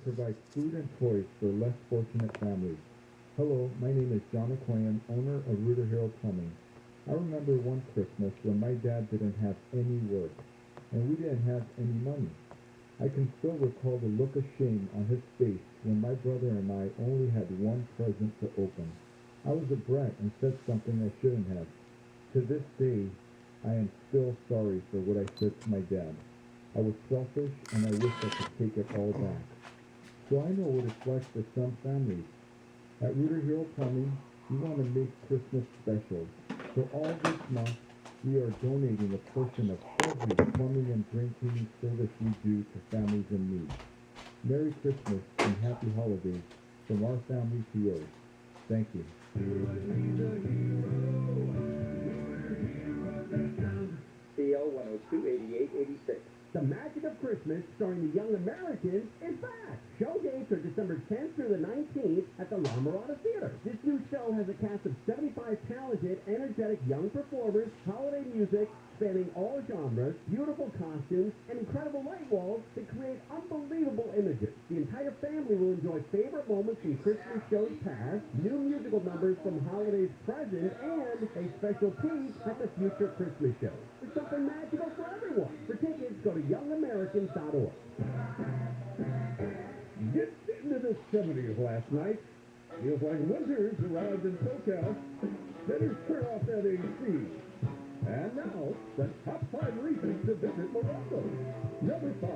provides food and toys for less fortunate families. Hello, my name is John Aquarian, owner of Rooter Hero Plumbing. I remember one Christmas when my dad didn't have any work, and we didn't have any money. I can still recall the look of shame on his face when my brother and I only had one present to open. I was a brat and said something I shouldn't have. To this day, I am still sorry for what I said to my dad. I was selfish and I wish I could take it all back. So I know what it's like for some families. At Rooter Hero Plumbing, we want to make Christmas special. So all this month, we are donating a portion of every plumbing and drain cleaning service we do to families in need. Merry Christmas and Happy Holidays from our family to yours. Thank you. CO 102-88-86. The Magic of Christmas, starring the Young Americans, is back. Show dates are December 10th through the 19th at the La Mirada Theater. This new show has a cast of 75 talented, energetic young performers, holiday music spanning all genres, beautiful costumes, and incredible light walls that create unbelievable images. The entire family will enjoy favorite moments from Christmas shows past, new musical numbers from holidays present, and a special peek at the future Christmas shows. There's something magical for everyone. For tickets, go to youngamericans.org. Get into the 70s last night. Feels like winter's arrived in SoCal. Better turn off that AC. And now, the top 5 reasons to visit Morocco. Number 5.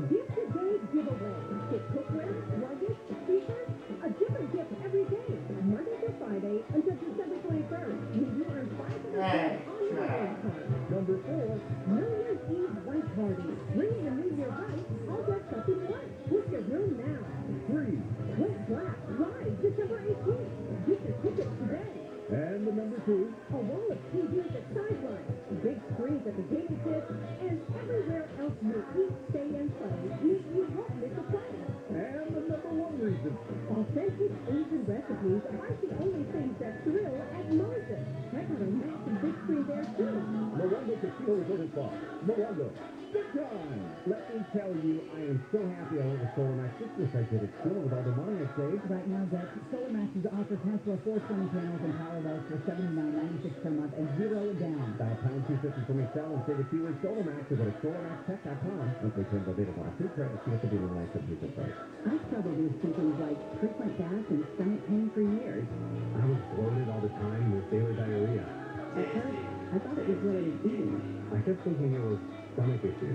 Gift a day giveaway. Get cookware, luggage, speakers, a different gift every day. Monday through Friday until December 21st. When you earn 500 on your reward card. Number 4. New Year's Eve white party. Bring the New Year right, all dressed up in white. Book your room now. 3. Wait Black, live December 18th. Get your tickets today. And the number 2. A wall of TVs at Sideline, big screens at the gaming pit, and everywhere else you eat, stay, and play. You won't miss a play. And the number 1 reason. Authentic Asian recipes aren't the only things that thrill at Moses. Check out our massive big screen there, too. Morongo Casino Resort and Spa. Morongo. Good time. Let me tell you, I am so happy I went with Solar Max. This wish I did it sooner with all the money I saved. Right now, Zach, Solar Max is offering Tesla 420 panels and power loads for $79.96 per month and $0 down. Dial pound 250 for me, sell, and save the keyword Solar Max or go to solarmaxtech.com. Monthly terms available on food credit. See if the dealer license is in place. I've struggled with symptoms like frequent gas and stomach pain for years. I was bloated all the time with daily diarrhea. At first, I thought it was related to eating. I kept thinking it was stomach issues.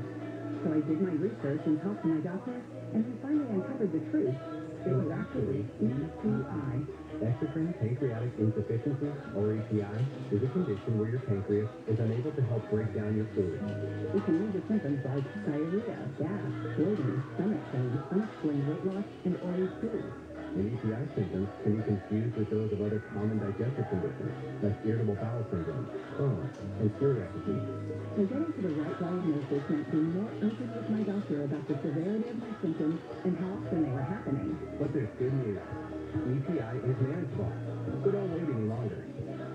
So I did my research and talked to my doctor, and we finally uncovered the truth. It was actually EPI. Exocrine pancreatic insufficiency, or EPI, is a condition where your pancreas is unable to help break down your fluids. It can lead to symptoms like diarrhea, gas, bloating, stomach pain, unexplained weight loss, and oily food. And EPI symptoms can be confused with those of other common digestive conditions, like irritable bowel syndrome, Crohn's, and celiac disease. So getting to the right diagnosis meant being more open with my doctor about the severity of my symptoms and how often they were happening. But there's good news. EPI is manageable, so don't wait any longer.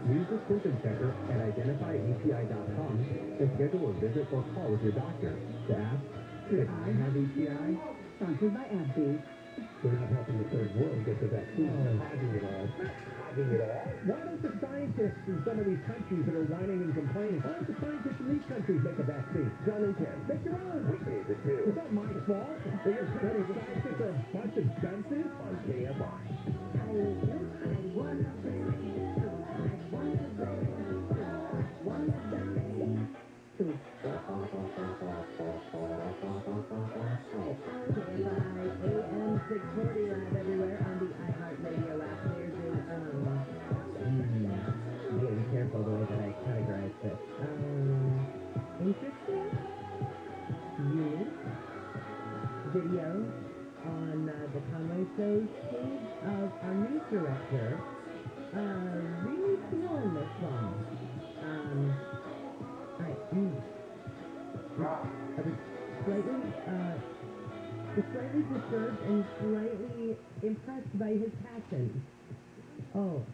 Use the symptom checker at identifyepi.com and schedule a visit or call with your doctor to ask, "Could I have EPI?" Sponsored by AbbVie. We're not helping the third world get the vaccine. Having it all. Having it all? Why don't the scientists in some of these countries that are whining and complaining, why don't the scientists in these countries make a vaccine? John and Ted, make your own. We need it too. It's not my fault. They're studying scientists are a bunch of dunces on KFI. AM 640 live everywhere on the iHeartRadio app. There's Yeah, be careful the way that I categorize this. interesting, unique video on the Conway Show's page of our news director. Really feeling this one. I was slightly disturbed and slightly impressed by his passion. I'm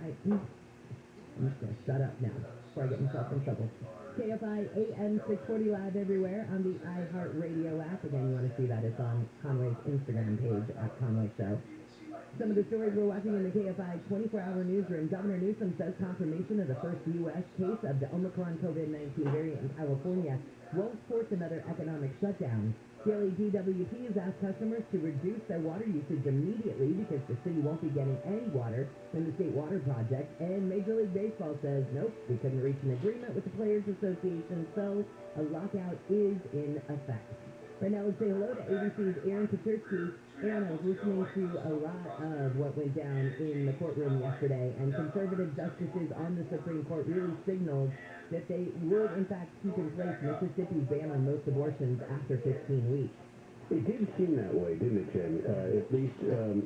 just gonna shut up now. before I get myself in trouble. KFI AM 640 live everywhere on the iHeartRadio app. Again, you want to see that, it's on Conway's Instagram page at Conway Show. Some of the stories we're watching in the KFI 24-hour newsroom. Governor Newsom says confirmation of the first U.S. case of the Omicron COVID-19 variant in California won't force another economic shutdown. Daily DWP has asked customers to reduce their water usage immediately because the city won't be getting any water from the State Water Project. And Major League Baseball says, nope, we couldn't reach an agreement with the Players Association, so a lockout is in effect. Right now, let's say hello to ABC's Aaron Kaczynski. Aaron, I was listening to a lot of what went down in the courtroom yesterday, and conservative justices on the Supreme Court really signaled that they would, in fact, keep in place Mississippi's ban on most abortions after 15 weeks. It did seem that way, didn't it, Jen? At least, and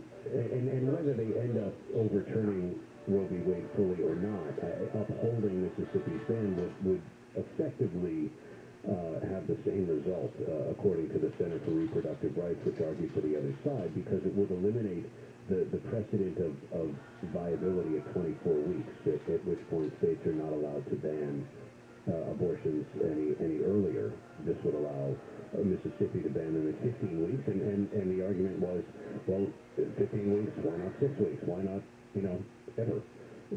whether they end up overturning Roe v. Wade fully or not, upholding Mississippi's ban would effectively have the same result, according to the Center for Reproductive Rights, which argued for the other side, because it would eliminate the precedent of viability at 24 weeks, at which point states are not allowed to ban abortions any earlier. This would allow Mississippi to ban them at 15 weeks, and the argument was, well, 15 weeks, why not 6 weeks? Why not, ever?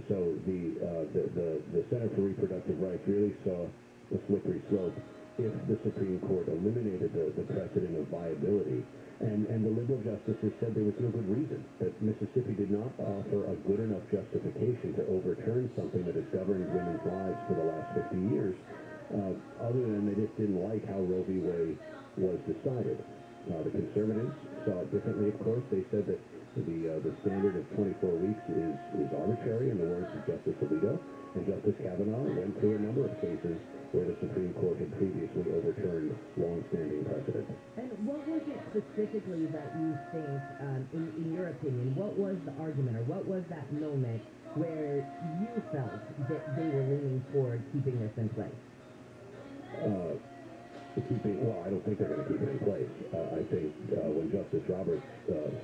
So the Center for Reproductive Rights really saw a slippery slope if the Supreme Court eliminated the precedent of viability. And the liberal justices said there was no good reason, that Mississippi did not offer a good enough justification to overturn something that has governed women's lives for the last 50 years, other than they just didn't like how Roe v. Wade was decided. The conservatives saw it differently, of course. They said that the standard of 24 weeks is arbitrary, in the words of Justice Alito. And Justice Kavanaugh went through a number of cases where the Supreme Court had previously overturned long-standing precedent. And what was it specifically that you think, in your opinion, what was the argument, or what was that moment where you felt that they were leaning toward keeping this in place? I don't think they're going to keep it in place. I think when Justice Roberts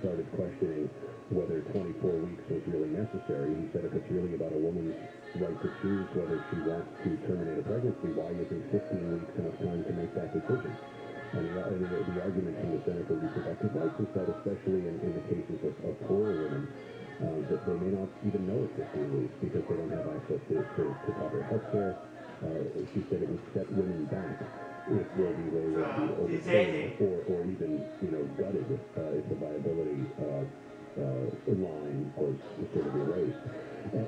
started questioning whether 24 weeks was really necessary, he said if it's really about a woman's right to choose whether she wants to terminate a pregnancy, why isn't 15 weeks enough time to make that decision? And the argument from the Center for Reproductive Rights is that, especially in the cases of poorer women, that they may not even know it's 15 weeks because they don't have access to proper health care. She said it would set women back if Roe v. Wade was to be overturned, or even, gutted if the viability line was sort of erased.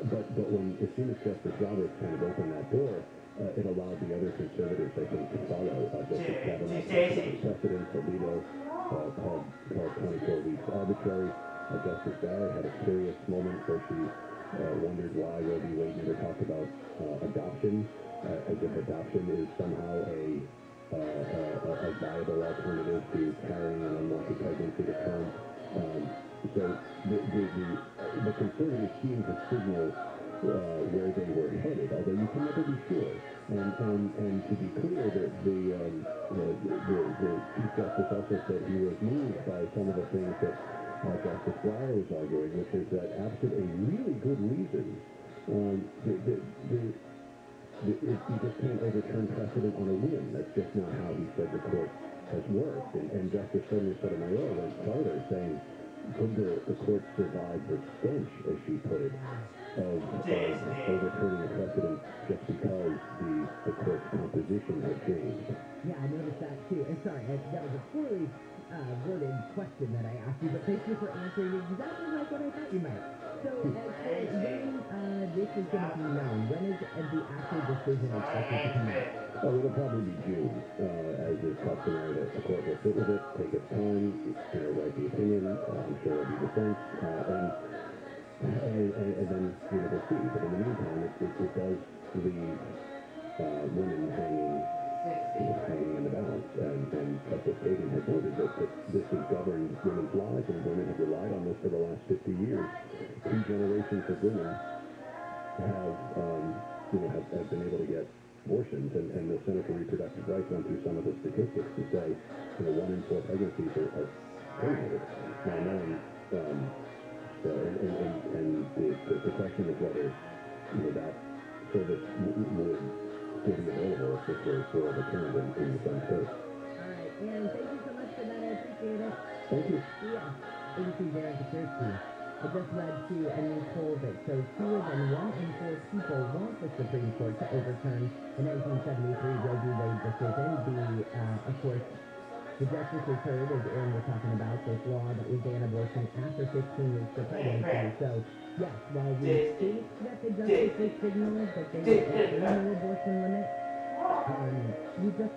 But as soon as Justice Roberts kind of opened that door, it allowed the other conservatives, I think, to follow. Justice Kavanaugh precedent, Alito called 24 weeks arbitrary. Justice Barrett had a curious moment where she wondered why Roe v. Wade never talked about adoption, as if adoption is somehow a viable alternative to carrying an unwanted pregnancy to term. So the conservatives seem to signal where they were headed, although you can never be sure. And to be clear, the Chief Justice also said he was moved by some of the things that Justice Breyer was arguing, which is that absent a really good reason, you just can't overturn precedent on a whim. That's just not how he said the court has worked. And Justice Sotomayor went farther, saying, could the court survive the stench, as she put it, of overturning a precedent just because the court's composition had changed? Yeah, I noticed that too. And sorry, that was a poorly worded question that I asked you, but thank you for answering exactly like what I thought you might. So, when this is going to be known, when is the actual decision expected to come out? Oh, it'll probably be June, as is customary. That the court will sit with it, take its time, write the opinion. I'm sure it'll be dissent, and then we'll see. But in the meantime, it does leave women hanging in the balance. And Justice Kagan has noted that this has governed women's lives, and women have relied on this for the last 50 years. 2 generations of women have been able to get abortions, and the Center for Reproductive Rights went through some of the statistics to say, 1 in 4 pregnancies are terminated. Now, knowing, and the question is whether, that service would still be available if this were still overturned in the same state. All right, and thank you so much for that. I appreciate it. Thank you. Yes, ABC Darren Kaczynski. It just led to a new poll that shows fewer than 1 in 4 people want the Supreme Court to overturn the 1973 Roe v. Wade decision. Of course, the justices heard, as Aaron was talking about, this law that would ban abortion after 15 weeks of pregnancy. So, yes, while we think that the justices signaled that they would end the abortion limit,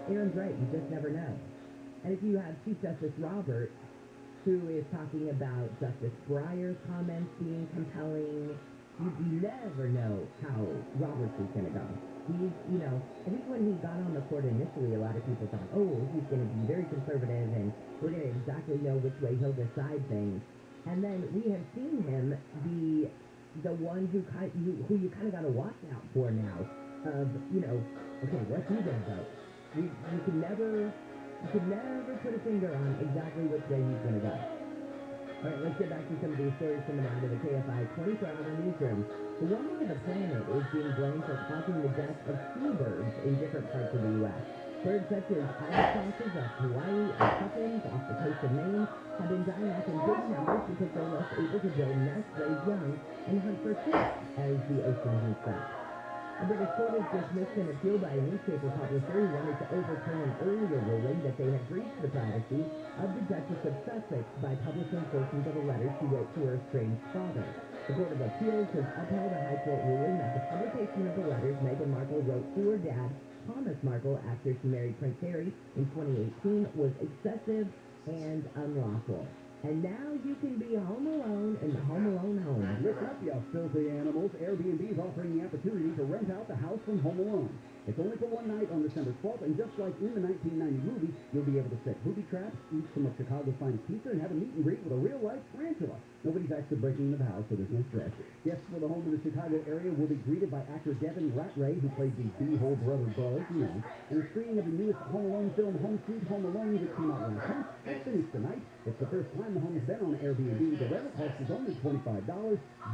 Aaron's right, you just never know. And if you have Chief Justice Roberts, who is talking about Justice Breyer's comments being compelling, you never know how Roberts is going to go. He's, I think when he got on the court initially, a lot of people thought, oh, he's going to be very conservative and we're going to exactly know which way he'll decide things. And then we have seen him be the one who you kind of got to watch out for now of, okay, what's he going to vote? You can never put a finger on exactly which way he's going to go. All right, let's get back to some of these stories coming out of the KFI 24-hour newsroom. The warming of the planet is being blamed for causing the death of seabirds in different parts of the U.S. Birds such as albatrosses off Hawaii and puffins off the coast of Maine have been dying off in big numbers because they're less able to build nests, raise young, and hunt for fish as the ocean heats up. A British court has dismissed an appeal by a newspaper publisher who wanted to overturn an earlier ruling that they had breached the privacy of the Duchess of Sussex by publishing portions of a letter she wrote to her estranged father. The Court of Appeals has upheld a high court ruling that the publication of the letters Meghan Markle wrote to her dad, Thomas Markle, after she married Prince Harry in 2018, was excessive and unlawful. And now you can be home alone in the Home Alone home. Listen up, you filthy animals. Airbnb is offering the opportunity to rent out the house from Home Alone. It's only for one night on December 12th, and just like in the 1990 movie, you'll be able to set booby traps, eat some of Chicago's finest pizza, and have a meet and greet with a real-life tarantula. Nobody's actually breaking into the house, so there's no stress. Guests for the home in the Chicago area will be greeted by actor Devin Ratray, who played the B-hole brother Buzz, and a screening of the newest Home Alone film, Home Sweet Home Alone, that came out last month. It's finished tonight. It's the first time the home has been on Airbnb. The rental cost is only $25.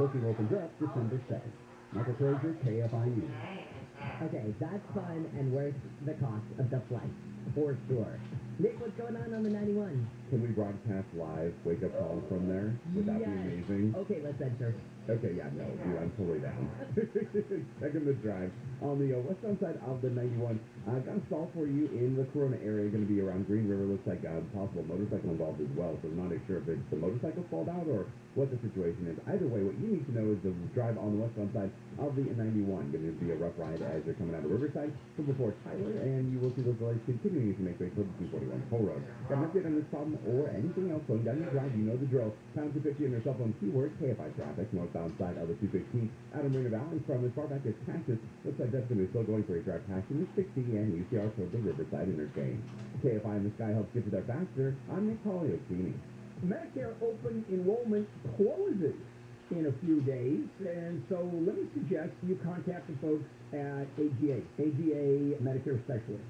Booking opens up December 2nd. Michael Crozier, KFI News. Okay, that's fun and worth the cost of the flight, for sure. Nick, what's going on the 91? Can we broadcast live wake-up calls from there? Would that be amazing? Okay, let's enter. Okay, yeah, no, dude, I'm totally down. Second the drive on the westbound side of the 91. Got a stall for you in the Corona area. Going to be around Green River. Looks like possible motorcycle involved as well. So I'm not sure if it's the motorcycle stalled out or what the situation is. Either way, what you need to know is the drive on the westbound side of the 91. Going to be a rough ride as you're coming out of Riverside from before Tyler, and you will see those delays continuing as you make way toward the 241 toll road. Got an update on this problem or anything else going down your drive? You know the drill. Pound 250 on your cell phone keyword KFI traffic. Northbound side of the 215 out of Marina Valley from as far back as Texas. Looks like that's going to be still going for a drive passing the 60 and UCR toward the Riverside interchange. KFI in the sky helps get you there faster. I'm Nick Poliocini. Medicare open enrollment closes in a few days, and so let me suggest you contact the folks at AGA Medicare Specialist,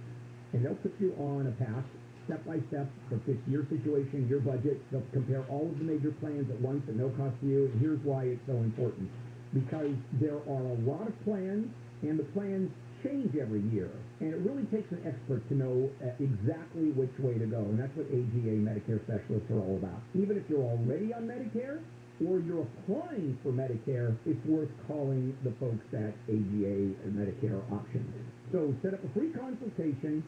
and they'll put you on a path step by step that fits your situation, your budget. They'll compare all of the major plans at once at no cost to you, and here's why it's so important. Because there are a lot of plans, and the plans change every year, and it really takes an expert to know exactly which way to go, and that's what AGA Medicare Specialists are all about. Even if you're already on Medicare, or you're applying for Medicare, it's worth calling the folks at AGA Medicare Options. So set up a free consultation,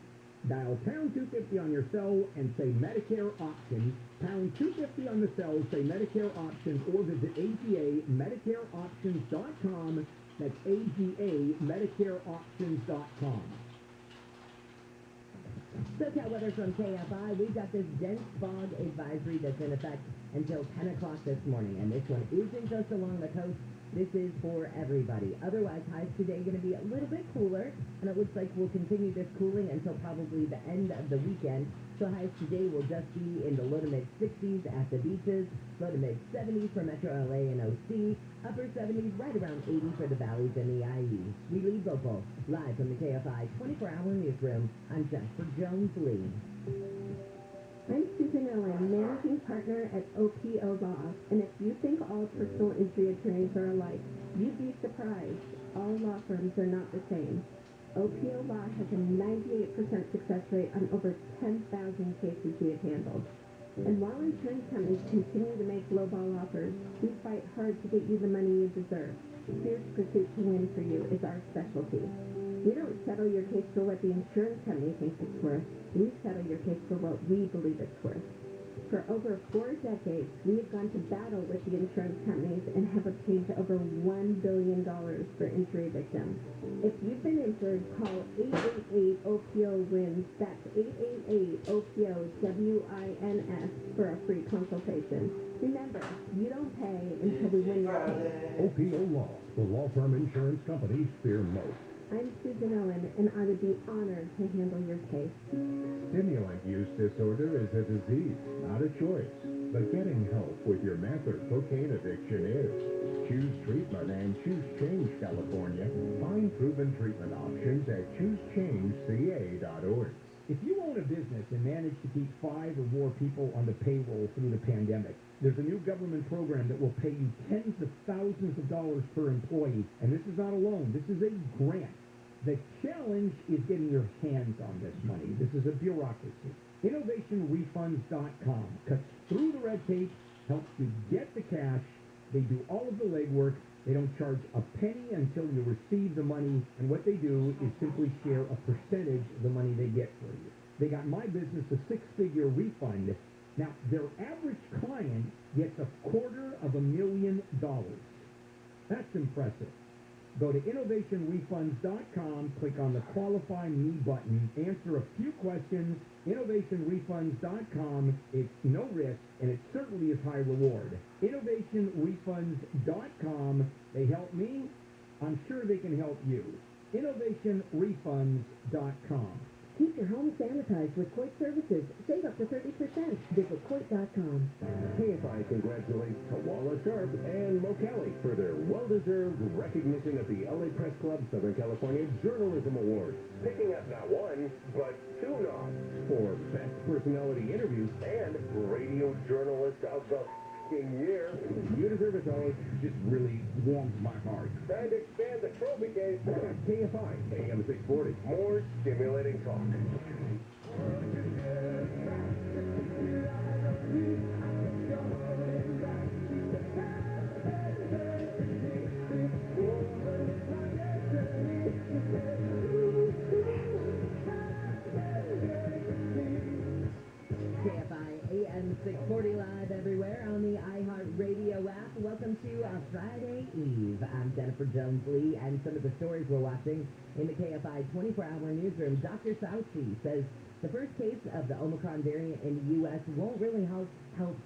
dial pound 250 on your cell and say Medicare Options, pound 250 on the cell, say Medicare Options, or visit AGA MedicareOptions.com. That's AGA MedicareOptions.com. SoCal weather from KFI. We've got this dense fog advisory that's in effect until 10 o'clock this morning, and this one isn't just along the coast. This is for everybody. Otherwise, highs today going to be a little bit cooler, and it looks like we'll continue this cooling until probably the end of the weekend. So highs today will just be in the low to mid 60s at the beaches, low to mid 70s for Metro LA and OC, upper 70s right around 80 for the valleys and the IE. We lead local, live from the KFI 24-hour newsroom. I'm Jennifer Jones-Lee. I'm Susan Owen, managing partner at OPO Law. And if you think all personal injury attorneys are alike, you'd be surprised. All law firms are not the same. OPO Law has a 98% success rate on over 10,000 cases we have handled. And while insurance companies continue to make lowball offers, we fight hard to get you the money you deserve. Fierce pursuit to win for you is our specialty. We don't settle your case for what the insurance company thinks it's worth. We settle your case for what we believe it's worth. For over 4 decades, we have gone to battle with the insurance companies and have obtained over $1 billion for injury victims. If you've been injured, call 888-OPO-WINS. That's 888-OPO-WINS for a free consultation. Remember, you don't pay until we win your case. OPO Law, the law firm insurance companies fear most. I'm Susan Owen, and I would be honored to handle your case. Stimulant use disorder is a disease, not a choice. But getting help with your meth or cocaine addiction is. Choose treatment and choose Change California. Find proven treatment options at choosechangeca.org. If you own a business and manage to keep 5 or more people on the payroll through the pandemic, there's a new government program that will pay you tens of thousands of dollars per employee. And this is not a loan. This is a grant. The challenge is getting your hands on this money. This is a bureaucracy. InnovationRefunds.com cuts through the red tape, helps you get the cash. They do all of the legwork. They don't charge a penny until you receive the money. And what they do is simply share a percentage of the money they get for you. They got my business a 6-figure refund. Now, their average client gets $250,000. That's impressive. Go to InnovationRefunds.com, click on the Qualify Me button, answer a few questions. InnovationRefunds.com. It's no risk, and it certainly is high reward. InnovationRefunds.com. They help me. I'm sure they can help you. InnovationRefunds.com. Keep your home sanitized with Coit Services. Save up to 30%. Visit Coit.com. KFI congratulates Koala Sharp and Mo Kelly for their well-deserved recognition at the LA Press Club Southern California Journalism Awards. Picking up not 1, but 2 nods for Best Personality Interviews and Radio Journalist of the year. You deserve it, fellas. Just really warms my heart. Time to expand the trophy case. KFI, AM 640. More stimulating talk. KFI AM 640 live everywhere on the iHeartRadio app. Welcome to a Friday Eve. I'm Jennifer Jones-Lee, and some of the stories we're watching in the KFI 24-hour newsroom. Dr. Fauci says the first case of the Omicron variant in the U.S. won't really help health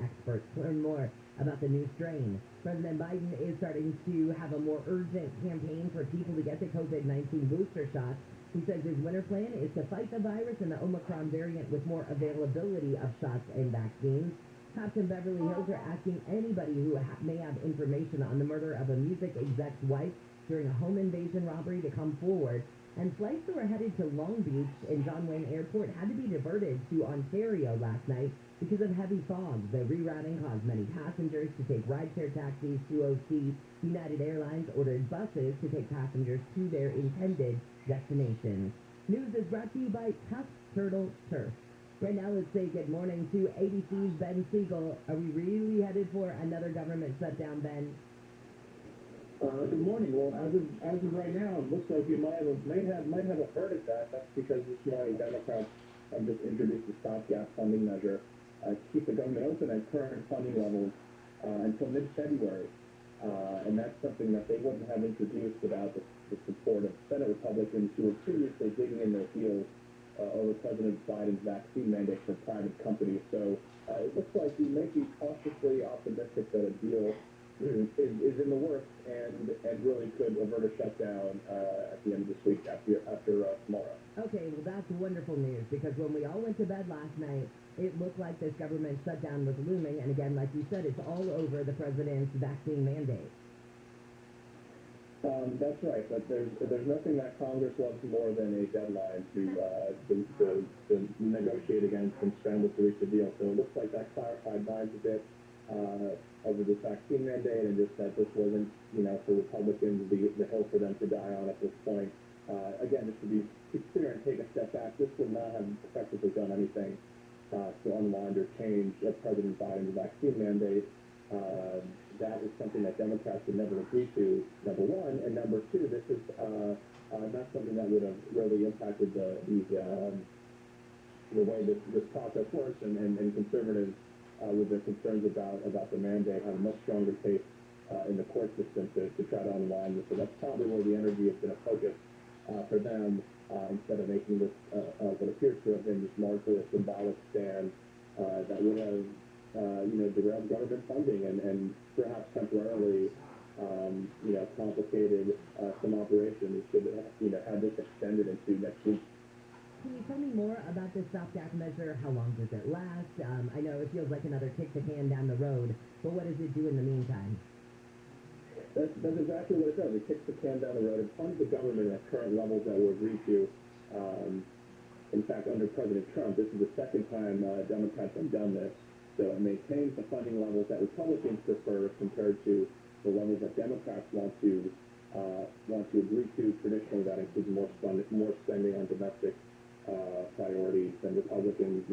experts learn more about the new strain. President Biden is starting to have a more urgent campaign for people to get the COVID-19 booster shots. He says his winter plan is to fight the virus and the Omicron variant with more availability of shots and vaccines. Cops in Beverly Hills are asking anybody who may have information on the murder of a music exec's wife during a home invasion robbery to come forward. And flights that were headed to Long Beach and John Wayne Airport had to be diverted to Ontario last night because of heavy fog. The rerouting caused many passengers to take rideshare taxis to OC. United Airlines ordered buses to take passengers to their intended destinations. News is brought to you by Tough Turtle Turf. Right now, let's say good morning to ABC's Ben Siegel. Are we really headed for another government shutdown, Ben? Good morning. Well, as of right now, it looks like you might have heard of that. That's because this morning Democrats have just introduced a stopgap funding measure to keep the government open at current funding levels until mid-February. And that's something that they wouldn't have introduced without the support of Senate Republicans who were previously digging in their heels over President Biden's vaccine mandate for private companies. So it looks like we may be cautiously optimistic that a deal is in the works and really could avert a shutdown at the end of this week after tomorrow. Okay, well, that's wonderful news, because when we all went to bed last night, it looked like this government shutdown was looming. And again, like you said, it's all over the president's vaccine mandate. That's right, but there's nothing that Congress loves more than a deadline to negotiate against and scramble to reach a deal. So it looks like that clarified minds a bit over this vaccine mandate, and just that this wasn't, for Republicans, the hill for them to die on at this point. Again, just to be clear and take a step back, this would not have effectively done anything to unwind or change President Biden's vaccine mandate. That is something that Democrats would never agree to, number one. And number two, this is not something that would have really impacted the way this process works. And conservatives, with their concerns about the mandate, have a much stronger case in the court system to try to unwind this. So that's probably where the energy is going to focus for them, instead of making this what appears to have been just largely a symbolic stand that would have derailed government funding and perhaps temporarily, complicated some operations. Should have this extended into next week. Can you tell me more about this stopgap measure? How long does it last? I know it feels like another kick the can down the road, but what does it do in the meantime? That's exactly what it does. It kicks the can down the road. It funds the government at current levels that were agreed to. In fact, under President Trump, this is the second time Democrats have done this. So it maintains the funding levels that Republicans prefer compared to the levels that Democrats want to agree to. Traditionally, that includes more spending on domestic priorities than Republicans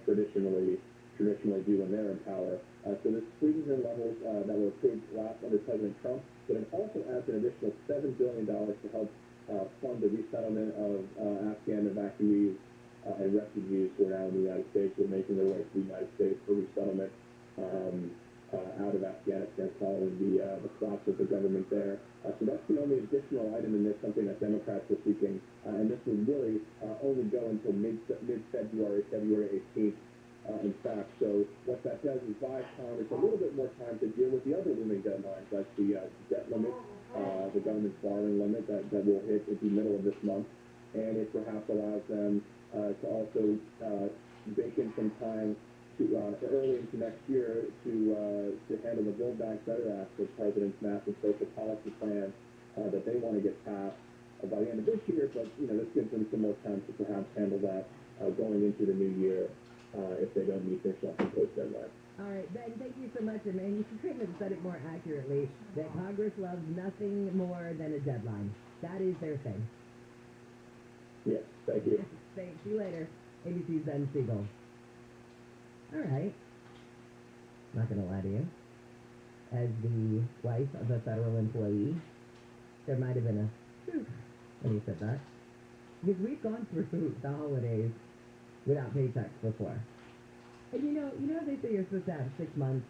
traditionally do when they're in power. So this squeezes in levels that were approved last under President Trump, but it also adds an additional $7 billion to help fund the resettlement of Afghan evacuees and refugees who are now in the United States, who are making their way to the United States for resettlement out of Afghanistan following the collapse of the government there. So that's the only additional item in this, something that Democrats are seeking, and this will really only go until mid-February, February 18th. In fact, so what that does is buy Congress a little bit more time to deal with the other looming deadlines, like the debt limit, the government's borrowing limit that will hit at the middle of this month, and it perhaps allows them to also bake in some time to early into next year to handle the Build Back Better Act, the president's massive social policy plan that they want to get passed by the end of this year. But this gives them some more time to perhaps handle that going into the new year if they don't meet their self-imposed deadline. All right, Ben, thank you so much. And you couldn't have said it more accurately, that Congress loves nothing more than a deadline. That is their thing. Yes, thank you. Thanks. See you later. ABC's Ben Siegel. All right. Not going to lie to you. As the wife of a federal employee, there might have been a when you said that. Because we've gone through the holidays without paychecks before. And you know how they say you're supposed to have 6 months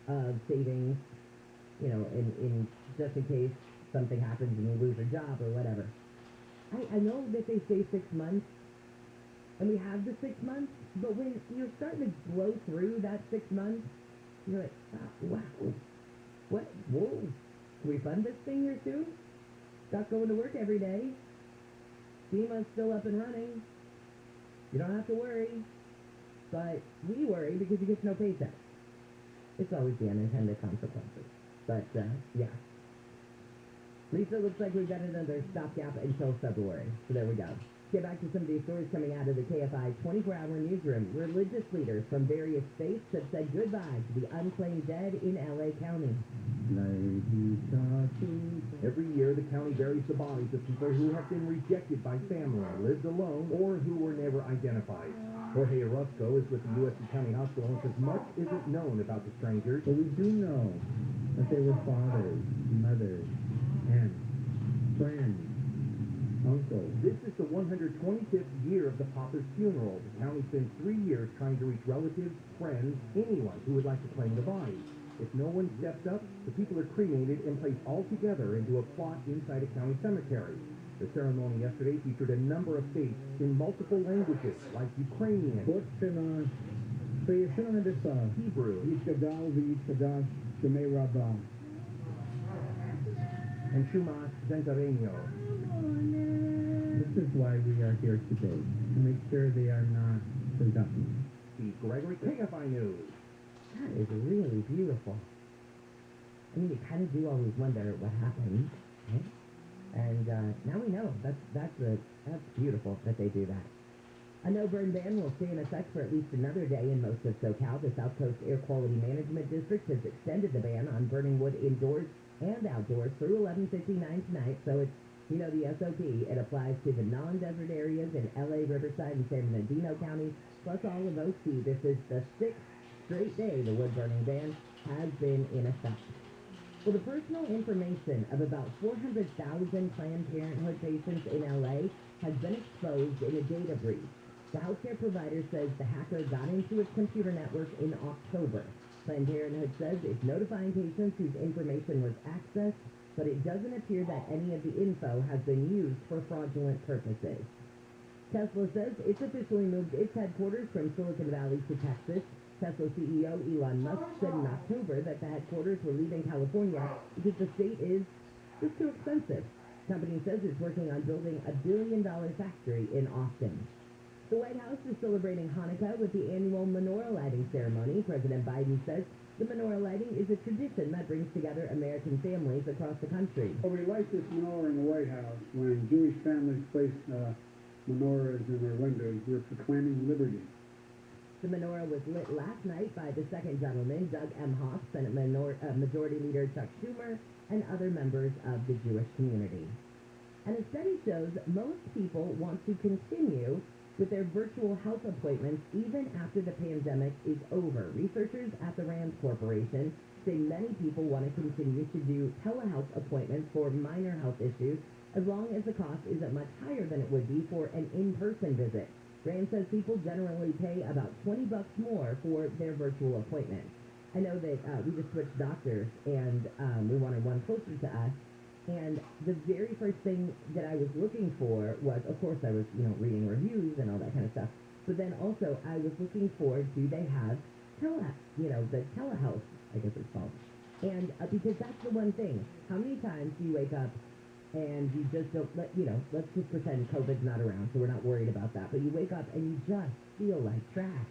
of savings, in just in case something happens and you lose your job or whatever. I know that they say 6 months, and we have the 6 months, but when you're starting to blow through that 6 months, you're like, wow, what? Whoa, can we fund this thing here soon? Stop going to work every day. FEMA's still up and running. You don't have to worry, but we worry because you get no paycheck. It's always the unintended consequences. But, yeah. Lisa, looks like we've got another stopgap until February. So there we go. Get back to some of these stories coming out of the KFI 24-hour newsroom. Religious leaders from various states have said goodbye to the unclaimed dead in L.A. County. Every year, the county buries the bodies of people who have been rejected by family, lived alone, or who were never identified. Jorge Orozco is with the U.S. County Hospital and says much isn't known about the strangers. But we do know that they were fathers, mothers, aunts, friends, uncles. This is the 125th year of the Papa's funeral. The county spends 3 years trying to reach relatives, friends, anyone who would like to claim the body. If no one steps up, the people are cremated and placed all together into a plot inside a county cemetery. The ceremony yesterday featured a number of faiths in multiple languages, like Ukrainian, Hebrew, and Shumas Zentareno. This is why we are here today, to make sure they are not forgotten. Steve Gregory, KFI News. That is really beautiful. I mean, you kind of do always wonder what happened, right? And now we know. That's beautiful that they do that. A no-burn ban will stay in effect for at least another day in most of SoCal. The South Coast Air Quality Management District has extended the ban on burning wood indoors and outdoors through 11:59 tonight. So it's, the SOP. It applies to the non-desert areas in LA, Riverside, and San Bernardino counties, plus all of OC. This is the 6th straight day the wood burning ban has been in effect. Well, the personal information of about 400,000 Planned Parenthood patients in LA has been exposed in a data breach. The healthcare provider says the hacker got into its computer network in October. Planned Parenthood says it's notifying patients whose information was accessed, but it doesn't appear that any of the info has been used for fraudulent purposes. Tesla says it's officially moved its headquarters from Silicon Valley to Texas. Tesla CEO Elon Musk said in October that the headquarters were leaving California because the state is just too expensive. The company says it's working on building a $1 billion factory in Austin. The White House is celebrating Hanukkah with the annual menorah lighting ceremony. President Biden says the menorah lighting is a tradition that brings together American families across the country. Well, we light this menorah in the White House when Jewish families place menorahs in their windows. We're proclaiming liberty. The menorah was lit last night by the second gentleman, Doug Emhoff, Senate Majority Leader Chuck Schumer, and other members of the Jewish community. And a study shows most people want to continue with their virtual health appointments even after the pandemic is over. Researchers at the Rand Corporation say many people want to continue to do telehealth appointments for minor health issues as long as the cost isn't much higher than it would be for an in-person visit. Rand says people generally pay about $20 more for their virtual appointment. I know that we just switched doctors, and we wanted one closer to us. And the very first thing that I was looking for was, of course, I was, reading reviews and all that kind of stuff. But then also I was looking for, do they have the telehealth, I guess it's called. And because that's the one thing. How many times do you wake up and you just don't let's just pretend COVID's not around, so we're not worried about that. But you wake up and you just feel like trash.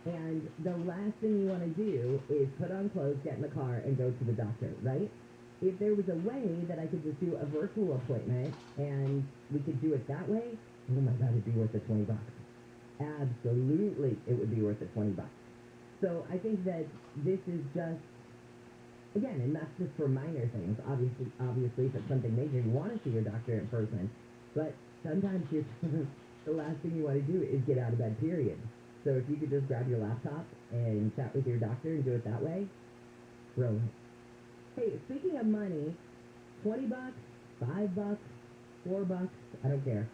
And the last thing you want to do is put on clothes, get in the car, and go to the doctor, right? If there was a way that I could just do a virtual appointment and we could do it that way, oh my God, it'd be worth the $20. Absolutely, it would be worth the $20. So I think that this is just, again, and that's just for minor things. Obviously, if it's something major, you want to see your doctor in person. But sometimes the last thing you want to do is get out of bed, period. So if you could just grab your laptop and chat with your doctor and do it that way, brilliant. Hey, speaking of money, $20, $5, $4, I don't care.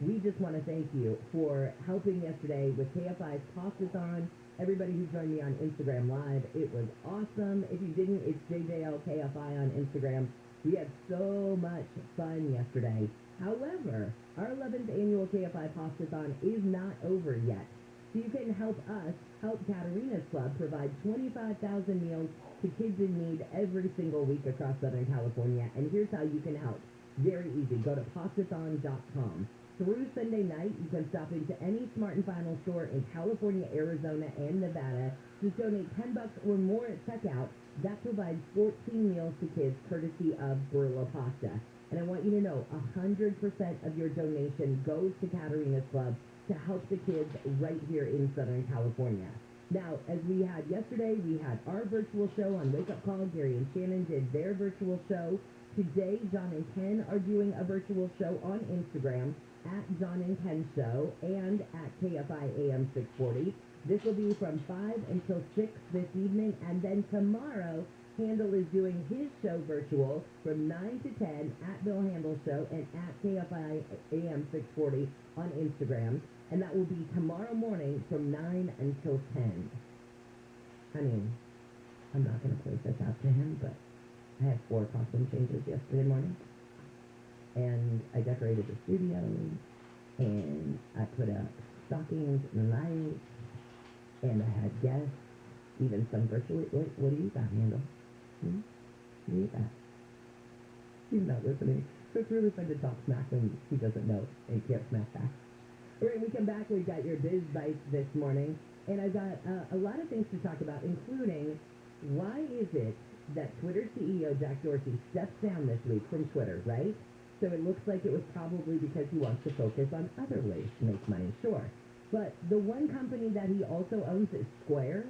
We just want to thank you for helping yesterday with KFI's Pasta-thon. Everybody who joined me on Instagram Live, it was awesome. If you didn't, it's JJLKFI on Instagram. We had so much fun yesterday. However, our 11th annual KFI Pasta-thon is not over yet. So you can help us help Katarina's Club provide 25,000 meals to kids in need every single week across Southern California. And here's how you can help. Very easy. Go to pastathon.com. Through Sunday night, you can stop into any Smart & Final store in California, Arizona, and Nevada. Just donate $10 or more at checkout. That provides 14 meals to kids courtesy of Brillo Pasta. And I want you to know 100% of your donation goes to Katarina's Club to help the kids right here in Southern California. Now, as we had yesterday, we had our virtual show on Wake Up Call. Gary and Shannon did their virtual show. Today, John and Ken are doing a virtual show on Instagram at John and Ken Show and at KFI Am 640. This will be from 5 until 6 this evening, and then tomorrow, Handel is doing his show virtual from 9 to 10 at Bill Handel Show and at KFI AM 640 on Instagram, and that will be tomorrow morning from 9 until 10. I mean, I'm not going to place this out to him, but I had 4 costume changes yesterday morning. And I decorated the studio, and I put up stockings and lights, and I had guests, even some virtually. What do you got, Handel? What do you got? He's not listening. So it's really fun to talk smack when he doesn't know and can't smack back. All right, when we come back, we've got your Biz Bites this morning, and I've got a lot of things to talk about, including why is it that Twitter CEO Jack Dorsey steps down this week from Twitter, right? So it looks like it was probably because he wants to focus on other ways to make money, sure. But the one company that he also owns is Square,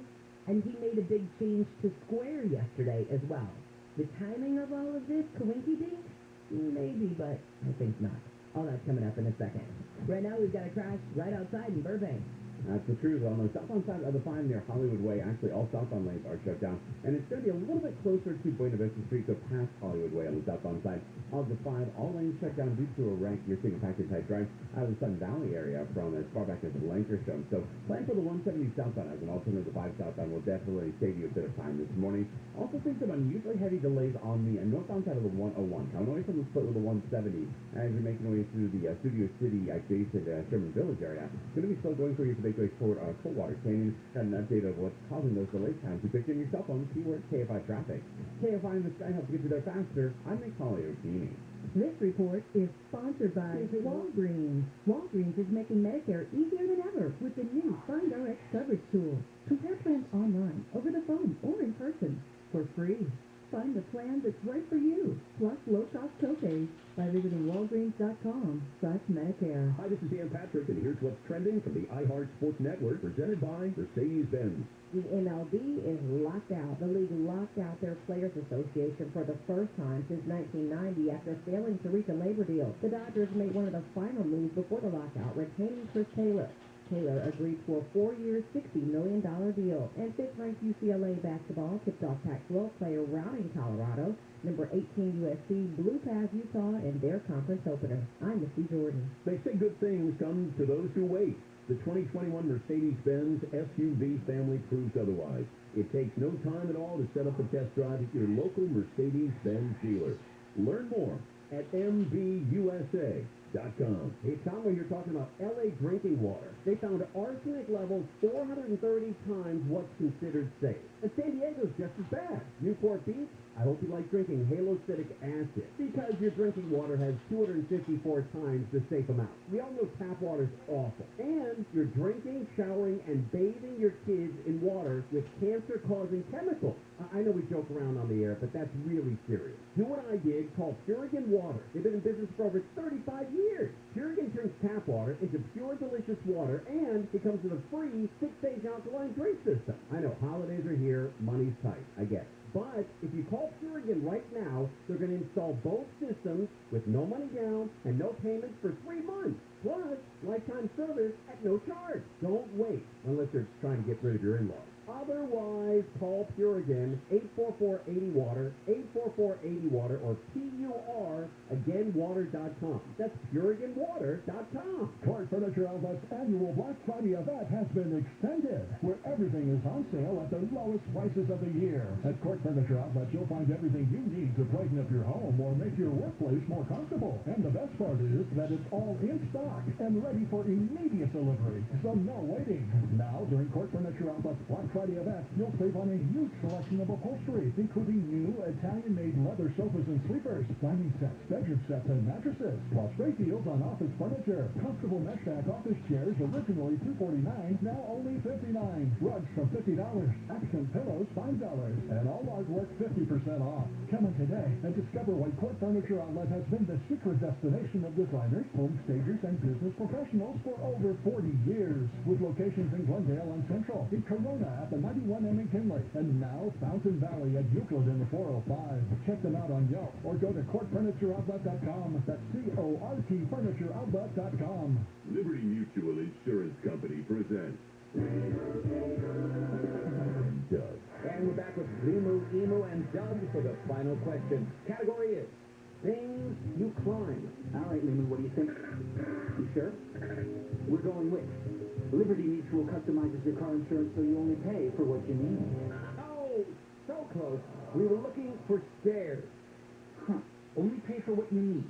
and he made a big change to Square yesterday as well. The timing of all of this, coinky-dink? Maybe, but I think not. All that's coming up in a second. Right now, we've got a crash right outside in Burbank. That's the truth. On the southbound side of the 5 near Hollywood Way, actually all southbound lanes are shut down. And it's going to be a little bit closer to Buena Vista Street, so past Hollywood Way on the southbound side of the 5. All lanes shut down due to a wreck. You're seeing a package type drive out of the Sun Valley area from as far back as Lankershim. So plan for the 170 southbound as an alternative to 5 southbound will definitely save you a bit of time this morning. Also see some unusually heavy delays on the northbound side of the 101. Coming away from the split with the 170 as you're making your way through the Studio City adjacent Sherman Village area. Going to be slow going for you to make your way toward Coldwater Canyon. Got an update of what's causing those delays. Time to pick in your cell phone, keyword KFI traffic. KFI in the sky helps get you there faster. I'm Nick Collier-Gini. This report is sponsored by Walgreens. Walgreens is making Medicare easier than ever with the new Find Rx coverage tool. Compare plans online, over the phone, or in person for free. Find the plan that's right for you, plus low-cost copays by visiting walgreens.com/Medicare. Hi, this is Dan Patrick, and here's what's trending from the iHeart Sports Network, presented by Mercedes-Benz. The MLB is locked out. The league locked out their Players Association for the first time since 1990 after failing to reach a labor deal. The Dodgers made one of the final moves before the lockout, retaining Chris Taylor. Taylor agreed to a 4-year, $60 million deal. And fifth-ranked UCLA basketball tipped off Pac-12 player routing Colorado. Number 18 USC blew past Utah in their conference opener. I'm Missy Jordan. They say good things come to those who wait. The 2021 Mercedes-Benz SUV family proves otherwise. It takes no time at all to set up a test drive at your local Mercedes-Benz dealer. Learn more at MBUSA.com. Hey, Tom, when you're talking about L.A. drinking water, they found arsenic levels 430 times what's considered safe. And San Diego's just as bad. Newport Beach, I hope you like drinking halocytic acid, because your drinking water has 254 times the safe amount. We all know tap water's awful. And you're drinking, showering, and bathing your kids in water with cancer-causing chemicals. I know we joke around on the air, but that's really serious. Do what I did, call Purigan Water. They've been in business for over 35 years. Purigan turns tap water into pure, delicious water, and it comes with a free 6-stage alkaline drink system. I know, holidays are here, money's tight, I get it. But if you call Purigan right now, they're going to install both systems with no money down and no payments for 3 months. Plus, lifetime service at no charge. Don't wait unless they're trying to get rid of your in-laws. Otherwise, call Purigan, 844-80-WATER, 844-80-WATER, or PUR, again, water.com. That's PuriganWater.com. Court Furniture Outlet's annual Black Friday event has been extended, where everything is on sale at the lowest prices of the year. At Court Furniture Outlet, you'll find everything you need to brighten up your home or make your workplace more comfortable. And the best part is that it's all in stock and ready for immediate delivery, so no waiting. Now, during Court Furniture Outlet's Black Friday event, you'll save on a huge selection of upholstery, including new Italian-made leather sofas and sleepers, dining sets, bedroom sets, and mattresses, plus great deals on office furniture. Comfortable mesh back office chairs, originally $249, now only $59. Rugs from $50, accent pillows $5, and all artwork 50% off. Come in today and discover why Court Furniture Outlet has been the secret destination of designers, home stagers, and business professionals for over 40 years, with locations in Glendale and Central, in Corona at the 91 M in Kinley, and now Fountain Valley at Euclid in the 405. Check them out on Yelp or go to CourtFurnitureOutlet.com. That's CORT FurnitureOutlet.com. Liberty Mutual Insurance Company presents Doug. And we're back with Limu, Emu, and Doug for the final question. Category is things you climb. All right, Limu, what do you think? You sure? We're going with Liberty Mutual customizes your car insurance so you only pay for what you need. Oh, so close. We were looking for stairs. Huh. Only pay for what you need.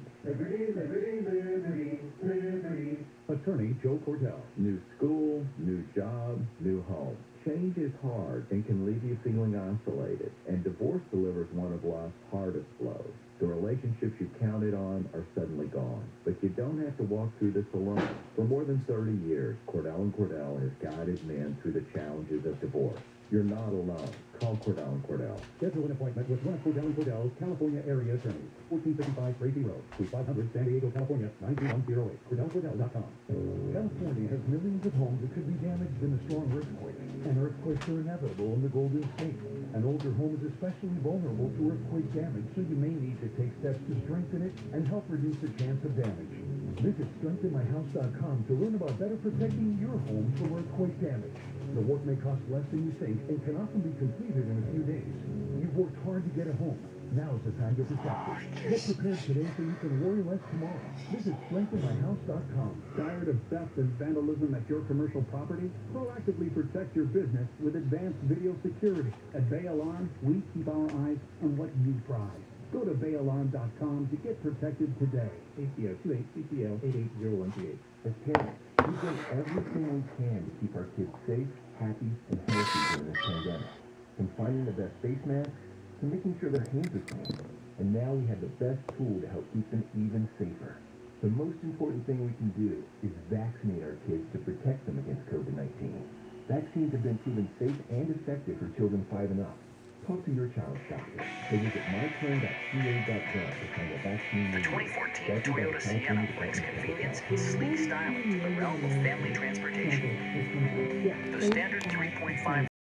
Liberty. Attorney Joe Cordell. New school, new job, new home. Change is hard and can leave you feeling isolated, and divorce delivers one of life's hardest blows. The relationships you counted on are suddenly gone, but you don't have to walk through this alone. For more than 30 years, Cordell & Cordell has guided men through the challenges of divorce. You're not alone. Call Cordell & Cordell. Schedule an appointment with one of Cordell & Cordell's California area attorneys. 1455 Tracy Road, Suite 500, San Diego, California, 92108. CordellCordell.com. California has millions of homes that could be damaged in a strong earthquake. And earthquakes are inevitable in the Golden State. An older home is especially vulnerable to earthquake damage, so you may need to take steps to strengthen it and help reduce the chance of damage. Visit strengthenmyhouse.com to learn about better protecting your home from earthquake damage. The work may cost less than you think and can often be completed in a few days. You've worked hard to get a home. Now's the time to protect it. Get prepared today so you can worry less tomorrow. Visit strengthenmyhouse.com. Tired of theft and vandalism at your commercial property? Proactively protect your business with advanced video security. At Bay Alarm, we keep our eyes on what you prize. Go to bayalarm.com to get protected today. ACO 28 CCL 880138. As parents, we've done everything we can to keep our kids safe, happy, and healthy during this pandemic. From finding the best face masks to making sure their hands are clean. And now we have the best tool to help keep them even safer. The most important thing we can do is vaccinate our kids to protect them against COVID-19. Vaccines have been proven safe and effective for children 5 and up. Talk to your child's doctor. So visit myturn.ca.gov to find a vaccine. The 2014 Toyota Sienna brings convenience and sleek style into the realm of family transportation. The standard 3.5